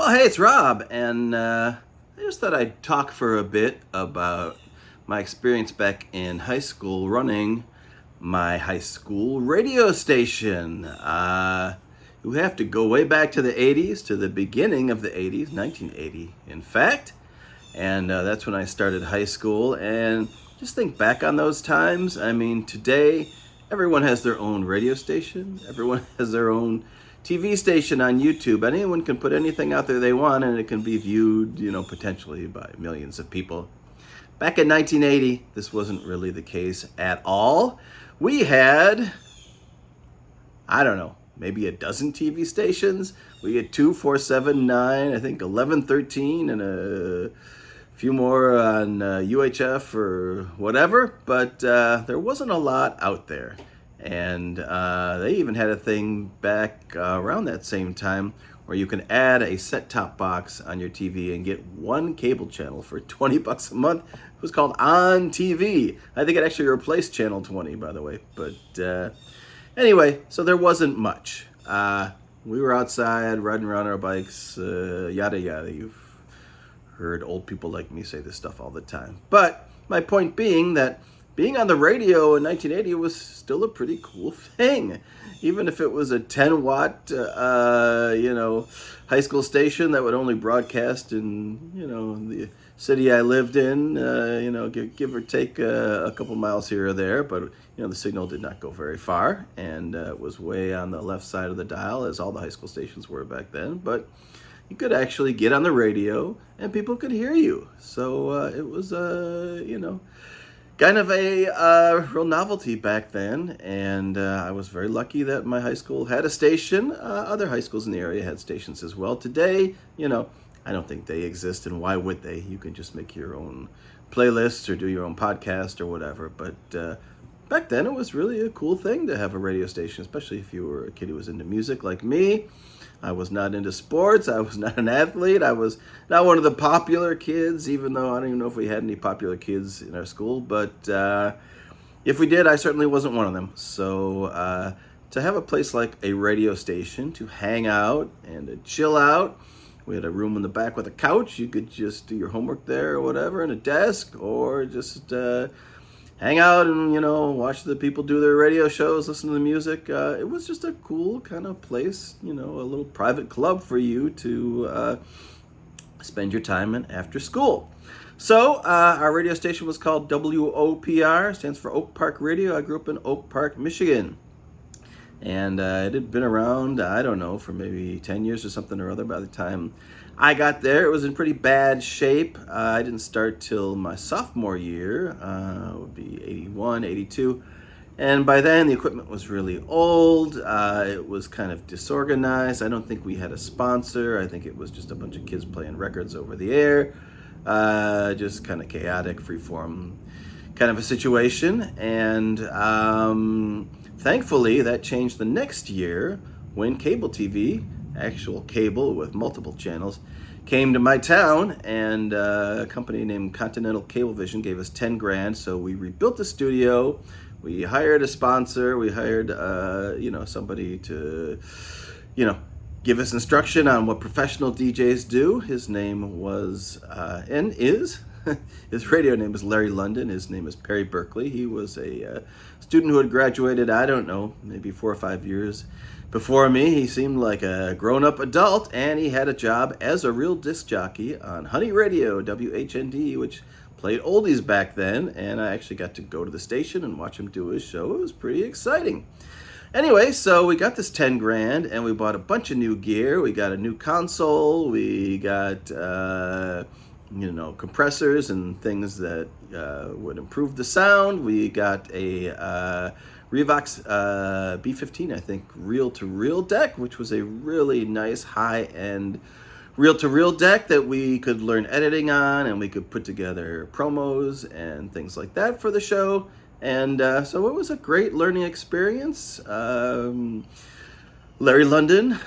Oh, hey, it's Rob, and I just thought I'd talk for a bit about my experience back in high school running my high school radio station. You have to go way back to the 80s, to the beginning of the 80s, 1980, in fact, and that's when I started high school. And just think back on those times. I mean, today, everyone has their own radio station, everyone has their own TV station on YouTube. Anyone can put anything out there they want, and it can be viewed, potentially by millions of people. Back in 1980, this wasn't really the case at all. We had, I don't know, maybe a dozen TV stations. We had 2, 4, 7, 9, I think 11, 13, and a few more on UHF or whatever, but there wasn't a lot out there. And they even had a thing back around that same time where you can add a set-top box on your TV and get one cable channel for $20 a month. It was called On TV. I think it actually replaced Channel 20, by the way. But anyway, so there wasn't much. We were outside riding around our bikes, yada yada. You've heard old people like me say this stuff all the time. But my point being that being on the radio in 1980 was still a pretty cool thing. Even if it was a 10-watt, high school station that would only broadcast in, the city I lived in, give or take a couple miles here or there. But, the signal did not go very far, and it was way on the left side of the dial, as all the high school stations were back then. But you could actually get on the radio, and people could hear you. So it was, kind of a real novelty back then, and I was very lucky that my high school had a station. Other high schools in the area had stations as well. Today, I don't think they exist, and why would they? You can just make your own playlists or do your own podcast or whatever. But back then, it was really a cool thing to have a radio station, especially if you were a kid who was into music like me. I was not into sports. I was not an athlete. I was not one of the popular kids, even though I don't even know if we had any popular kids in our school. But if we did, I certainly wasn't one of them. So to have a place like a radio station to hang out and to chill out, we had a room in the back with a couch. You could just do your homework there or whatever, and a desk, or just hang out and, watch the people do their radio shows, listen to the music. It was just a cool kind of place, a little private club for you to spend your time in after school. So our radio station was called WOPR, stands for Oak Park Radio. I grew up in Oak Park, Michigan. And it had been around, I don't know, for maybe 10 years or something or other by the time I got there. It was in pretty bad shape. I didn't start till my sophomore year, it would be 81, 82. And by then, the equipment was really old. It was kind of disorganized. I don't think we had a sponsor. I think it was just a bunch of kids playing records over the air. Just kind of chaotic, freeform kind of a situation. And thankfully, that changed the next year when cable TV, actual cable with multiple channels, came to my town, and a company named Continental Cablevision gave us 10 grand. So we rebuilt the studio, we hired a sponsor, we hired somebody to give us instruction on what professional DJs do. His name was and is his radio name is Larry London. His name is Perry Berkeley. He was a student who had graduated, I don't know, maybe 4 or 5 years before me. He seemed like a grown-up adult, and he had a job as a real disc jockey on Honey Radio, WHND, which played oldies back then, and I actually got to go to the station and watch him do his show. It was pretty exciting. Anyway, so we got this 10 grand, and we bought a bunch of new gear. We got a new console. We got compressors and things that would improve the sound. We got a Revox B15, I think, reel-to-reel deck, which was a really nice high-end reel-to-reel deck that we could learn editing on, and we could put together promos and things like that for the show. And so it was a great learning experience. Larry London,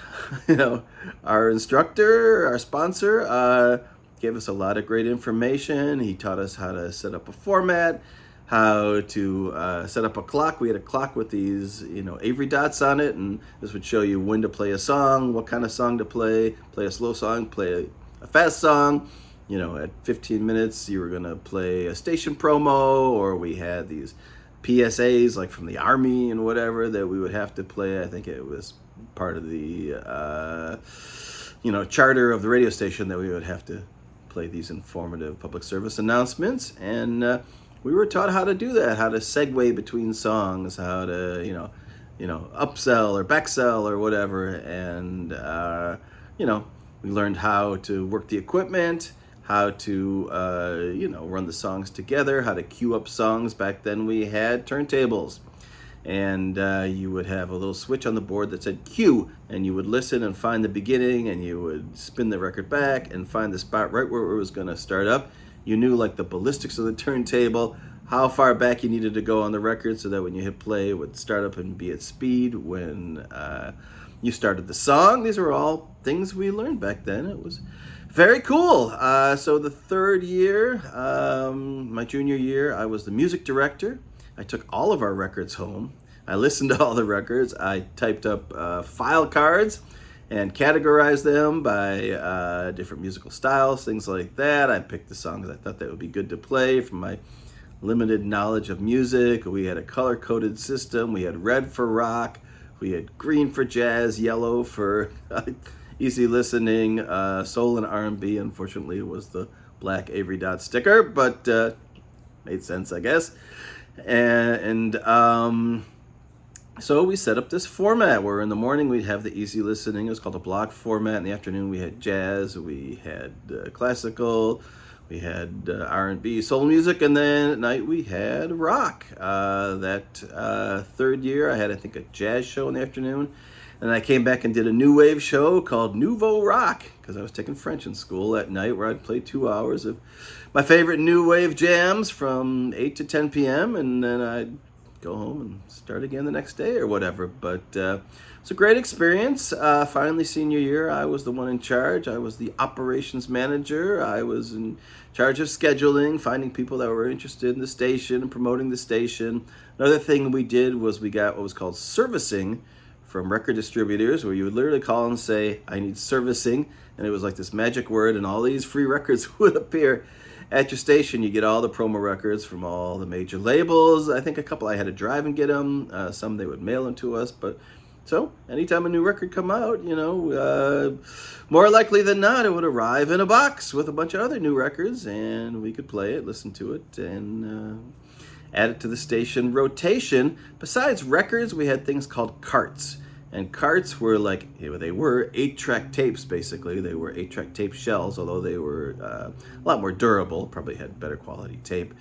our instructor, our sponsor, gave us a lot of great information. He taught us how to set up a format, how to set up a clock. We had a clock with these, Avery dots on it, and this would show you when to play a song, what kind of song to play a slow song, play a fast song. At 15 minutes, you were going to play a station promo, or we had these PSAs like from the Army and whatever that we would have to play. I think it was part of the, charter of the radio station that we would have to play these informative public service announcements. And we were taught how to do that, how to segue between songs, how to, upsell or backsell or whatever. And, we learned how to work the equipment, how to, run the songs together, how to queue up songs. Back then we had turntables, and you would have a little switch on the board that said cue, and you would listen and find the beginning, and you would spin the record back and find the spot right where it was going to start up. You knew like the ballistics of the turntable, how far back you needed to go on the record so that when you hit play, it would start up and be at speed when you started the song. These were all things we learned back then. It was very cool. So the third year, my junior year, I was the music director. I took all of our records home. I listened to all the records. I typed up file cards and categorized them by different musical styles, things like that. I picked the songs I thought that would be good to play from my limited knowledge of music. We had a color-coded system. We had red for rock. We had green for jazz, yellow for easy listening, soul and R&B. Unfortunately, it was the black Avery dot sticker, but made sense, I guess. And so we set up this format where in the morning we'd have the easy listening. It was called a block format. In the afternoon we had jazz, we had classical, we had R&B, soul music, and then at night we had rock. That third year I had, I think, a jazz show in the afternoon. And I came back and did a new wave show called Nouveau Rock, because I was taking French in school at night, where I'd play 2 hours of my favorite new wave jams from 8 to 10 p.m. And then I'd go home and start again the next day or whatever. But it's a great experience. Finally, senior year, I was the one in charge. I was the operations manager. I was in charge of scheduling, finding people that were interested in the station and promoting the station. Another thing we did was we got what was called servicing from record distributors, where you would literally call and say, I need servicing, and it was like this magic word, and all these free records would appear at your station. You get all the promo records from all the major labels. I think a couple I had to drive and get them. Some they would mail them to us. But so anytime a new record come out, more likely than not, it would arrive in a box with a bunch of other new records, and we could play it, listen to it, and add it to the station rotation. Besides records, we had things called carts. And carts were like, they were 8-track tapes, basically. They were 8-track tape shells, although they were a lot more durable, probably had better quality tape.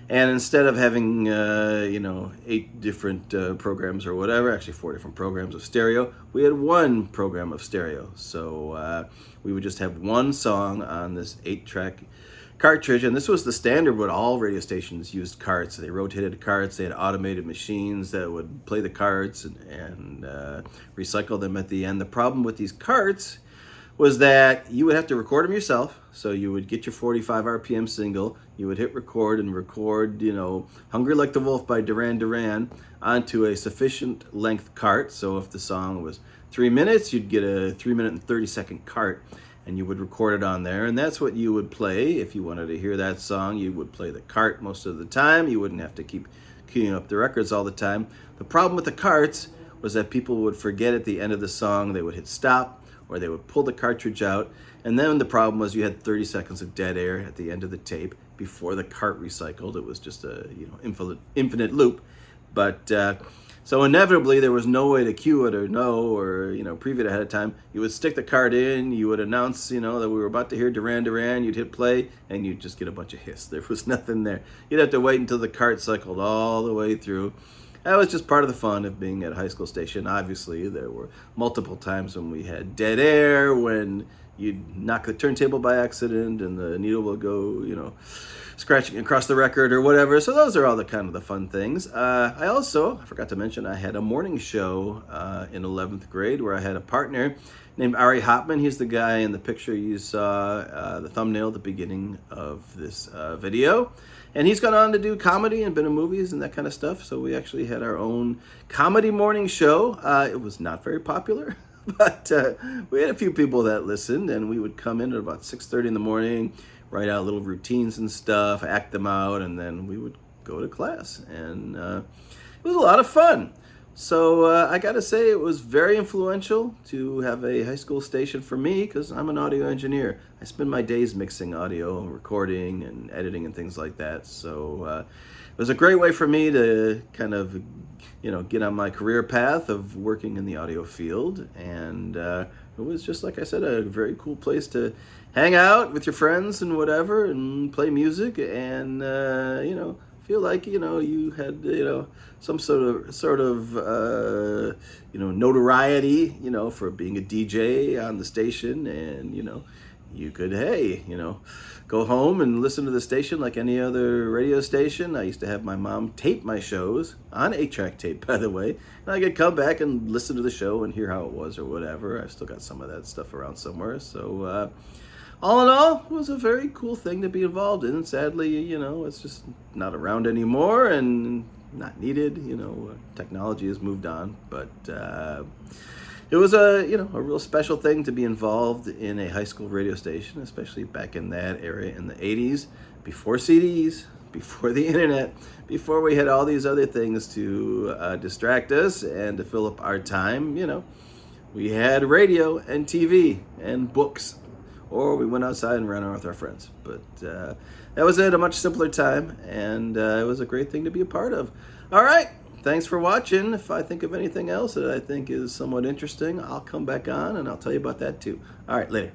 And instead of having, 8 different programs or whatever, actually 4 different programs of stereo, we had one program of stereo. So we would just have one song on this 8-track cartridge, and this was the standard when all radio stations used carts. They rotated carts. They had automated machines that would play the carts and recycle them at the end. The problem with these carts was that you would have to record them yourself. So you would get your 45 RPM single, you would hit record and record, Hungry Like the Wolf by Duran Duran onto a sufficient length cart. So if the song was 3 minutes, you'd get a 3-minute and 30-second cart, and you would record it on there, and that's what you would play. If you wanted to hear that song, you would play the cart most of the time. You wouldn't have to keep queuing up the records all the time. The problem with the carts was that people would forget at the end of the song. They would hit stop, or they would pull the cartridge out, and then the problem was you had 30 seconds of dead air at the end of the tape before the cart recycled. It was just a infinite loop. But so inevitably, there was no way to cue it or preview it ahead of time. You would stick the card in, you would announce, that we were about to hear Duran Duran, you'd hit play, and you'd just get a bunch of hiss. There was nothing there. You'd have to wait until the cart cycled all the way through. That was just part of the fun of being at a high school station. Obviously, there were multiple times when we had dead air, when you'd knock the turntable by accident and the needle will go, scratching across the record or whatever. So those are all the kind of the fun things. I forgot to mention, I had a morning show in 11th grade where I had a partner named Ari Hopman. He's the guy in the picture you saw, the thumbnail at the beginning of this video. And he's gone on to do comedy and been in movies and that kind of stuff. So we actually had our own comedy morning show. It was not very popular, but we had a few people that listened, and we would come in at about 6:30 in the morning, write out little routines and stuff, act them out, and then we would go to class. And it was a lot of fun. So I got to say, it was very influential to have a high school station for me, because I'm an audio engineer. I spend my days mixing audio, recording, and editing and things like that. So it was a great way for me to kind of, get on my career path of working in the audio field. And it was just, like I said, a very cool place to hang out with your friends and whatever, and play music, and feel like you had some sort of notoriety for being a DJ on the station, and you could go home and listen to the station like any other radio station. I used to have my mom tape my shows on 8-track tape, by the way, and I could come back and listen to the show and hear how it was or whatever. I've still got some of that stuff around somewhere. So all in all, it was a very cool thing to be involved in. Sadly, it's just not around anymore and not needed. Technology has moved on, but it was a real special thing to be involved in a high school radio station, especially back in that area in the 80s, before CDs, before the internet, before we had all these other things to distract us and to fill up our time. We had radio and TV and books, or we went outside and ran around with our friends. But that was it, a much simpler time, and it was a great thing to be a part of. All right, thanks for watching. If I think of anything else that I think is somewhat interesting, I'll come back on and I'll tell you about that too. All right, later.